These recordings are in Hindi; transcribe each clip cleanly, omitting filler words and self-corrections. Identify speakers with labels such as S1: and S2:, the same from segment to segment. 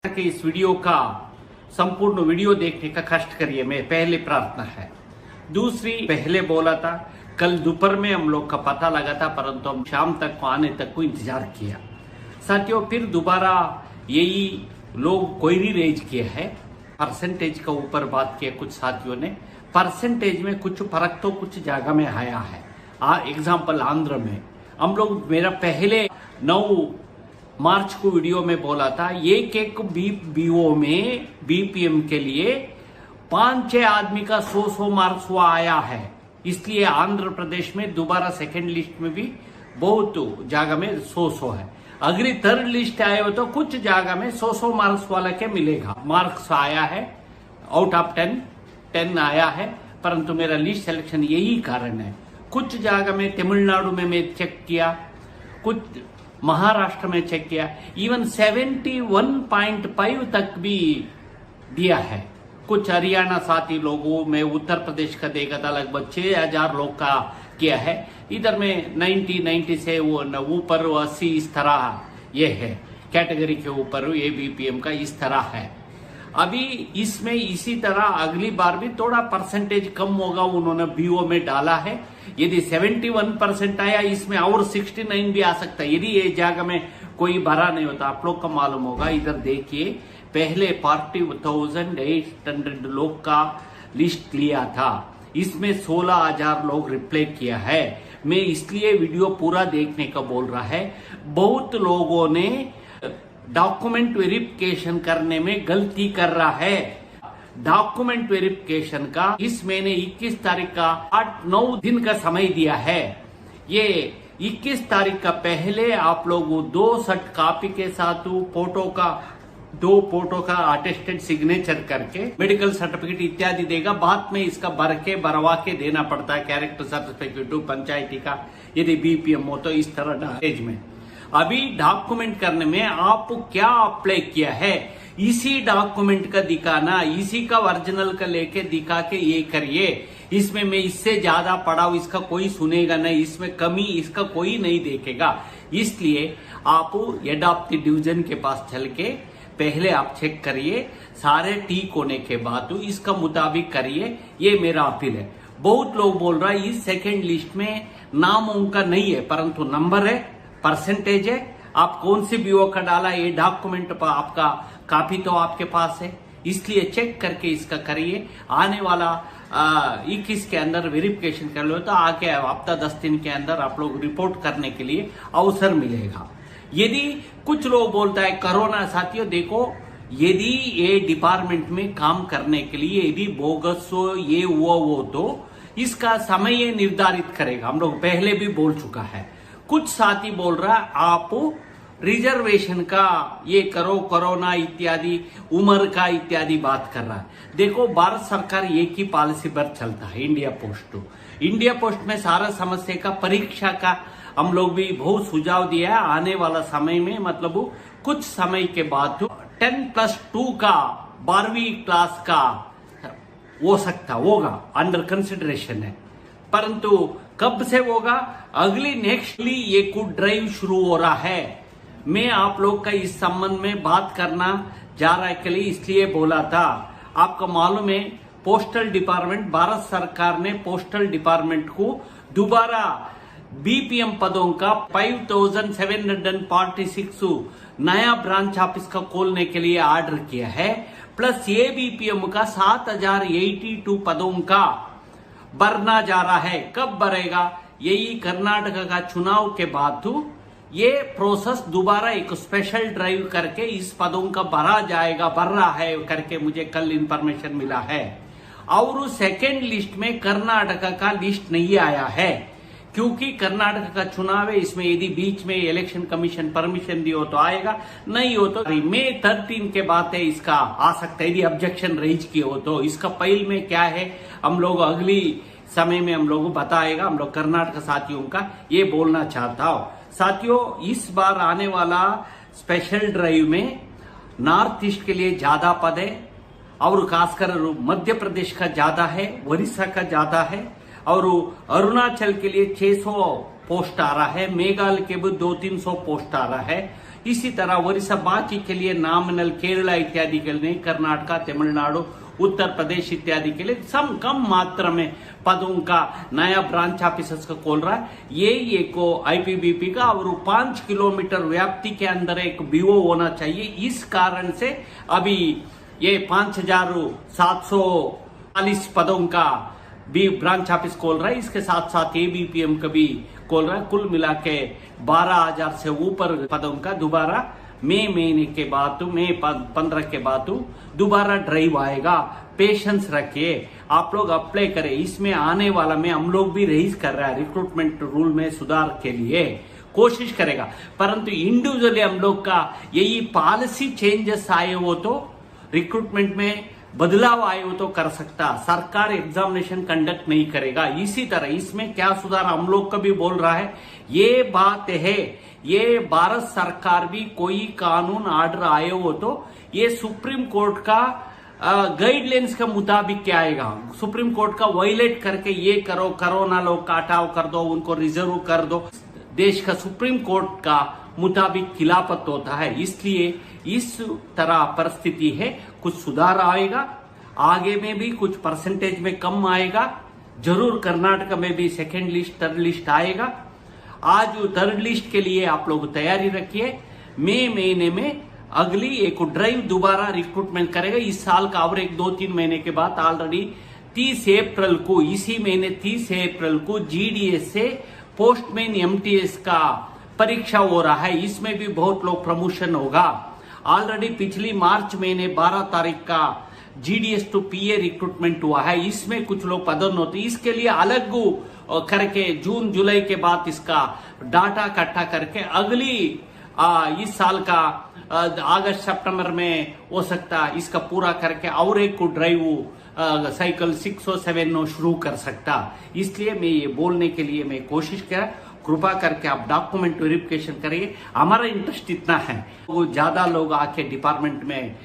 S1: के इस वीडियो का संपूर्ण वीडियो देखने का कष्ट करिए, मैं पहले प्रार्थना है। दूसरी, पहले बोला था कल दोपहर में हम लोग का पता लगा था, परंतु हम शाम तक आने तक को इंतजार किया। साथियों, फिर दोबारा यही लोग क्वेरी रेज किया है, परसेंटेज का ऊपर बात किया कुछ साथियों ने। परसेंटेज में कुछ फर्क तो कुछ जगह में आया है। एग्जाम्पल आंध्र में हम लोग, मेरा पहले 9 मार्च को वीडियो में बोला था, एक बीओ में बीपीएम के लिए 5-6 आदमी का 100 मार्क्स वो आया है। इसलिए आंध्र प्रदेश में दोबारा सेकंड लिस्ट में भी बहुत जगह में 100 है। अगर थर्ड लिस्ट आए हो तो कुछ जगह में 100 मार्क्स वाला के मिलेगा। मार्क्स आया है, आउट ऑफ 10 आया है, परंतु मेरा लिस्ट सिलेक्शन यही कारण है। कुछ जगह में तमिलनाडु में मैं चेक किया, कुछ महाराष्ट्र में चेक किया, इवन 71.5 तक भी दिया है। कुछ हरियाणा साथी लोगों में, उत्तर प्रदेश का देखा था लगभग 6000 लोग का किया है। इधर में 90 से वो ऊपर 80 इस तरह ये है, कैटेगरी के ऊपर ये बीपीएम का इस तरह है। अभी इसमें इसी तरह अगली बार भी थोड़ा परसेंटेज कम होगा, उन्होंने बीओ में डाला है। यदि 71% आया, इसमें और 69 भी आ सकता है। यदि ये जगह में कोई भरा नहीं होता, आप लोग का मालूम होगा। इधर देखिए, पहले 40,800 लोग का लिस्ट लिया था, इसमें 16,000 लोग रिप्लाई किया है। मैं इसलिए वीडियो पूरा देखने का बोल रहा है। बहुत लोगों ने डॉक्यूमेंट वेरिफिकेशन करने में गलती कर रहा है। डॉक्यूमेंट वेरिफिकेशन का इस महीने 21 तारीख का 8-9 दिन का समय दिया है। ये 21 तारीख का पहले आप लोग 2 सेट कॉपी के साथ दो फोटो का अटेस्टेड सिग्नेचर करके मेडिकल सर्टिफिकेट इत्यादि देगा। बाद में इसका भरवा के देना पड़ता है, कैरेक्टर सर्टिफिकेट पंचायती का, यदि बीपीएम हो तो इस तरह डालेज में। अभी डॉक्यूमेंट करने में आप क्या अप्लाई किया है, इसी डॉक्यूमेंट का दिखाना, इसी का ओरिजिनल का लेके दिखा के ये करिए। इसमें मैं इससे ज्यादा पढ़ाऊं, इसका कोई सुनेगा नहीं, इसमें कमी इसका कोई नहीं देखेगा। इसलिए आप हेड ऑफ द डिवीजन के पास चल के पहले आप चेक करिए, सारे ठीक होने के बाद इसका मुताबिक करिए। ये मेरा अपील है। बहुत लोग बोल रहा है इस सेकेंड लिस्ट में नाम उनका नहीं है, परंतु नंबर है, परसेंटेज है। आप कौन सी बीओ का डाला, ये डॉक्यूमेंट पर आपका कॉपी तो आपके पास है, इसलिए चेक करके इसका करिए। आने वाला 21 के अंदर वेरिफिकेशन कर लो तो आगे हफ्ता 10 दिन के अंदर आप लोग रिपोर्ट करने के लिए अवसर मिलेगा। यदि कुछ लोग बोलता है कोरोना, साथियों देखो, यदि ये डिपार्टमेंट में काम करने के लिए यदि बोगस हो, ये हुआ वो तो इसका समय निर्धारित करेगा। हम लोग पहले भी बोल चुका है। कुछ साथी बोल रहा है आप रिजर्वेशन का ये करो, कोरोना इत्यादि, उम्र का इत्यादि बात कर रहा है। देखो, भारत सरकार एक ही पॉलिसी पर चलता है, इंडिया पोस्ट में सारा समस्या का परीक्षा का हम लोग भी बहुत सुझाव दिया है। आने वाला समय में मतलब कुछ समय के बाद 10+2 का 12वीं क्लास का हो सकता होगा, अंडर कंसिडरेशन है, परंतु कब से होगा, अगली नेक्स्टली ये कुड ड्राइव शुरू हो रहा है। मैं आप लोग का इस संबंध में बात करना जा रहा है के लिए इसलिए बोला था। आपको मालूम है, पोस्टल डिपार्टमेंट, भारत सरकार ने पोस्टल डिपार्टमेंट को दोबारा बीपीएम पदों का 5746 नया ब्रांच ऑफिस का खोलने के लिए ऑर्डर किया है। प्लस ये बीपीएम का 7082 पदों का भरना जा रहा है। कब भरेगा, यही कर्नाटक का चुनाव के बाद ये प्रोसेस दोबारा एक स्पेशल ड्राइव करके इस पदों का भरा जाएगा, भर रहा है करके मुझे कल इंफॉर्मेशन मिला है। और सेकेंड लिस्ट में कर्नाटक का लिस्ट नहीं आया है, क्योंकि कर्नाटक का चुनाव है। इसमें यदि बीच में इलेक्शन कमीशन परमिशन दी हो तो आएगा, नहीं हो तो मई 13 के बाद है इसका आ सकता है। यदि ऑब्जेक्शन रेज किए हो तो इसका फाइल में क्या है, हम लोग अगली समय में हम लोग बताएगा। हम लोग कर्नाटक साथियों का ये बोलना चाहता हूं। साथियों, इस बार आने वाला स्पेशल ड्राइव में नॉर्थ ईस्ट के लिए ज्यादा पद है, और खासकर मध्य प्रदेश का ज्यादा है, उड़ीसा का ज्यादा है, और अरुणाचल के लिए 600 पोस्ट आ रहा है, मेघालय के भी 200-300 पोस्ट आ रहा है। इसी तरह ओडिशा बाकी के लिए नॉमिनल केरला इत्यादि के लिए कर्नाटका, तमिलनाडु, उत्तर प्रदेश इत्यादि के लिए कम मात्रा में पदों का नया ब्रांच ऑफिसर्स का खोल रहा है। ये एक आईपीबीपी का और 5 किलोमीटर व्याप्ति के अंदर एक बीओ होना चाहिए। इस कारण से अभी ये 5740 पदों का भी ब्रांच ऑफिस खोल रहा है। इसके साथ साथ एबीपीएम का भी खोल रहा है। कुल मिला के 12,000 से ऊपर पदों का दोबारा मई महीने के बाद, मई 15 के बाद दोबारा ड्राइव आएगा। पेशेंस रखिए, आप लोग अप्लाई करें। इसमें आने वाला में हम लोग भी रेज कर रहा है रिक्रूटमेंट रूल में सुधार के लिए कोशिश करेगा, परंतु इंडिविजुअली हम लोग का यही पॉलिसी चेंजेस आए हो तो रिक्रूटमेंट में बदलाव आए हो तो कर सकता। सरकार एग्जामिनेशन कंडक्ट नहीं करेगा। इसी तरह इसमें क्या सुधार हम लोग का भी बोल रहा है। ये बात है, ये भारत सरकार भी कोई कानून ऑर्डर आए हो तो ये सुप्रीम कोर्ट का गाइडलाइंस के मुताबिक क्या आएगा। सुप्रीम कोर्ट का वायलेट करके ये करो, कोरोना लोग का हटाव कर दो, उनको रिजर्व कर दो, देश का सुप्रीम कोर्ट का मुताबिक खिलाफत होता है। इसलिए इस तरह परिस्थिति है। कुछ सुधार आएगा, आगे में भी कुछ परसेंटेज में कम आएगा। जरूर कर्नाटक में भी सेकेंड लिस्ट, थर्ड लिस्ट आएगा। आज थर्ड लिस्ट के लिए आप लोग तैयारी रखिए। मई महीने में अगली एक ड्राइव दोबारा रिक्रूटमेंट करेगा। इस साल का और एक 2-3 महीने के बाद ऑलरेडी 30 अप्रैल को, इसी महीने 30 अप्रैल को जीडीएस से पोस्टमैन एमटीएस का परीक्षा हो रहा है। इसमें भी बहुत लोग प्रमोशन होगा। ऑलरेडी पिछली मार्च महीने 12 तारीख का जीडीएस टू पीए रिक्रूटमेंट हुआ है। इसमें कुछ लोग पदोन्नति, इसके लिए अलग करके जून जुलाई के बाद इसका डाटा इकट्ठा करके अगली इस साल का अगस्त सितंबर में हो सकता इसका पूरा करके और एक को ड्राइव साइकिल 6 और 7 शुरू कर सकता। इसलिए मैं ये बोलने के लिए मैं कोशिश कर, कृपा करके आप डॉक्यूमेंट वेरिफिकेशन करिए। हमारा इंटरेस्ट इतना है, वो ज्यादा लोग आके डिपार्टमेंट में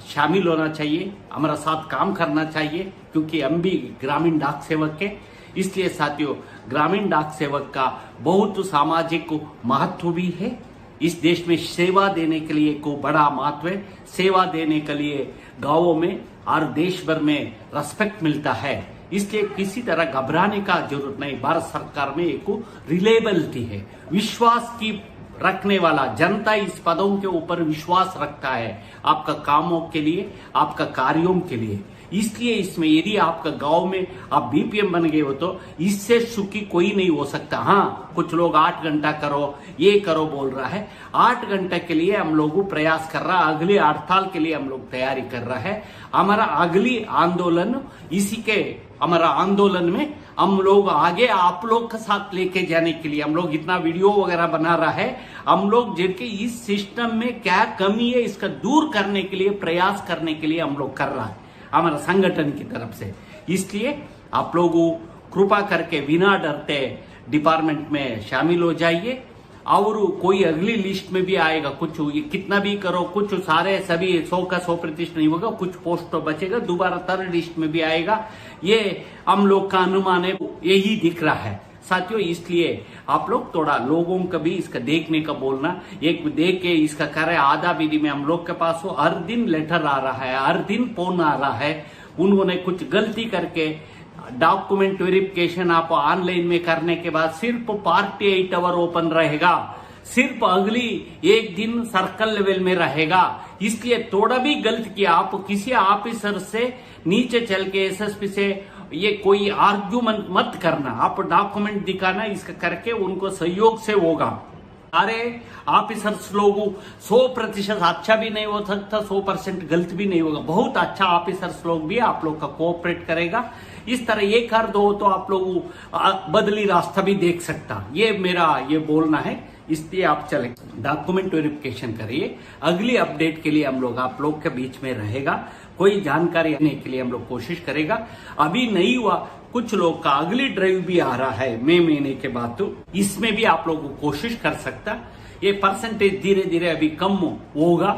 S1: शामिल होना चाहिए, हमारा साथ काम करना चाहिए, क्योंकि हम भी ग्रामीण डाक सेवक के। इसलिए साथियों, ग्रामीण डाक सेवक का बहुत सामाजिक महत्व भी है। इस देश में सेवा देने के लिए को बड़ा महत्व है। सेवा देने के लिए गांवों में और देश भर में रेस्पेक्ट मिलता है। इसलिए किसी तरह घबराने का जरूरत नहीं। भारत सरकार में एक रिलेबिलिटी है, विश्वास की रखने वाला जनता इस पदों के ऊपर विश्वास रखता है, आपका कामों के लिए, आपका कार्यों के लिए। इसलिए इसमें यदि आपका गांव में आप बीपीएम बन गए हो तो इससे सुखी कोई नहीं हो सकता। हाँ, कुछ लोग 8 घंटा करो, ये करो बोल रहा है। 8 घंटे के लिए हम लोग प्रयास कर रहा है, अगले हड़ताल के लिए हम लोग तैयारी कर रहा है। हमारा अगली आंदोलन हमारा आंदोलन में हम लोग आगे आप लोग के साथ लेके जाने के लिए हम लोग इतना वीडियो वगैरह बना रहा है। हम लोग जिनके इस सिस्टम में क्या कमी है इसका दूर करने के लिए, प्रयास करने के लिए हम लोग कर रहा है हमारा संगठन की तरफ से। इसलिए आप लोग कृपा करके बिना डरते डिपार्टमेंट में शामिल हो जाइए। और कोई अगली लिस्ट में भी आएगा, कुछ कितना भी करो, कुछ सारे सभी 100 का 100% नहीं होगा, कुछ पोस्ट तो बचेगा, दोबारा थर्ड लिस्ट में भी आएगा। ये हम लोग का अनुमान है, यही दिख रहा है साथियों। इसलिए आप लोग थोड़ा लोगों का भी इसका देखने का बोलना, एक देख के इसका करे। आधा विधि में हम लोग के पास हो हर दिन लेटर आ रहा है, हर दिन फोन आ रहा है। उन्होंने कुछ गलती करके डॉक्यूमेंट वेरिफिकेशन आप ऑनलाइन में करने के बाद सिर्फ 48 आवर ओपन रहेगा, सिर्फ अगली एक दिन सर्कल लेवल में रहेगा। इसलिए थोड़ा भी गलत किया आप किसी ऑफिसर से नीचे चल के एसएसपी से ये कोई आर्ग्यूमेंट मत करना, आप डॉक्यूमेंट दिखाना, इसका करके उनको सहयोग से होगा। अरे ऑफिसर्स लोग 100% अच्छा भी नहीं हो सकता, 100% गलत भी नहीं होगा। बहुत अच्छा ऑफिसर्स लोग भी आप लोग का कोऑपरेट करेगा। इस तरह ये कर दो तो आप लोग बदली रास्ता भी देख सकता। ये मेरा ये बोलना है। इसलिए आप चले डॉक्यूमेंट वेरिफिकेशन करिए। अगली अपडेट के लिए हम लोग आप लोग के बीच में रहेगा, कोई जानकारी देने के लिए हम लोग कोशिश करेगा। अभी नहीं हुआ, कुछ लोग का अगली ड्राइव भी आ रहा है मई महीने के बाद, तो इसमें भी आप लोग कोशिश कर सकता। ये परसेंटेज धीरे धीरे अभी कम होगा,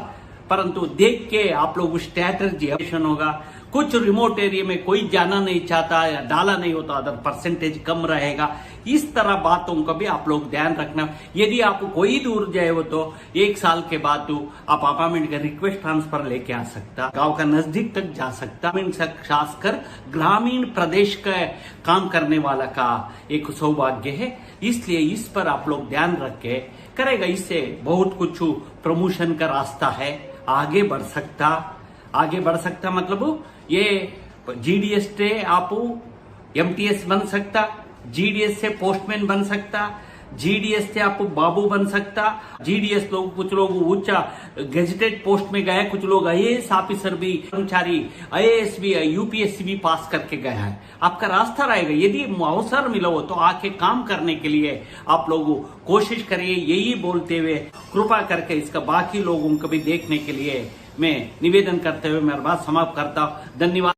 S1: परंतु देख के आप लोग स्ट्रैटेजी होगा। कुछ रिमोट एरिया में कोई जाना नहीं चाहता या डाला नहीं होता, अदर परसेंटेज कम रहेगा। इस तरह बातों का भी आप लोग ध्यान रखना। यदि आप कोई दूर जाए हो तो 1 साल के बाद तो आप अपार्टमेंट का रिक्वेस्ट ट्रांसफर लेके आ सकता, गांव का नजदीक तक जा सकता। खासकर ग्रामीण प्रदेश का काम करने वाला का एक सौभाग्य है, इसलिए इस पर आप लोग ध्यान रख के करेगा। इससे बहुत कुछ प्रमोशन का रास्ता है, आगे बढ़ सकता मतलब ये जीडीएस से आप एमटीएस बन सकता, जीडीएस से पोस्टमैन बन सकता, जीडीएस से आप बाबू बन सकता। जीडीएस लोग, कुछ लोग ऊंचा गेजेटेड पोस्ट में गए, कुछ लोग आईएएस ऑफिसर भी, कर्मचारी आईएएस भी, यूपीएससी भी पास करके गया है। आपका रास्ता रहेगा, यदि अवसर मिला हो तो आके काम करने के लिए आप लोग कोशिश करिए। यही बोलते हुए कृपा करके इसका बाकी लोगों को भी देखने के लिए मैं निवेदन करते हुए मेरी बात समाप्त करता हूं। धन्यवाद।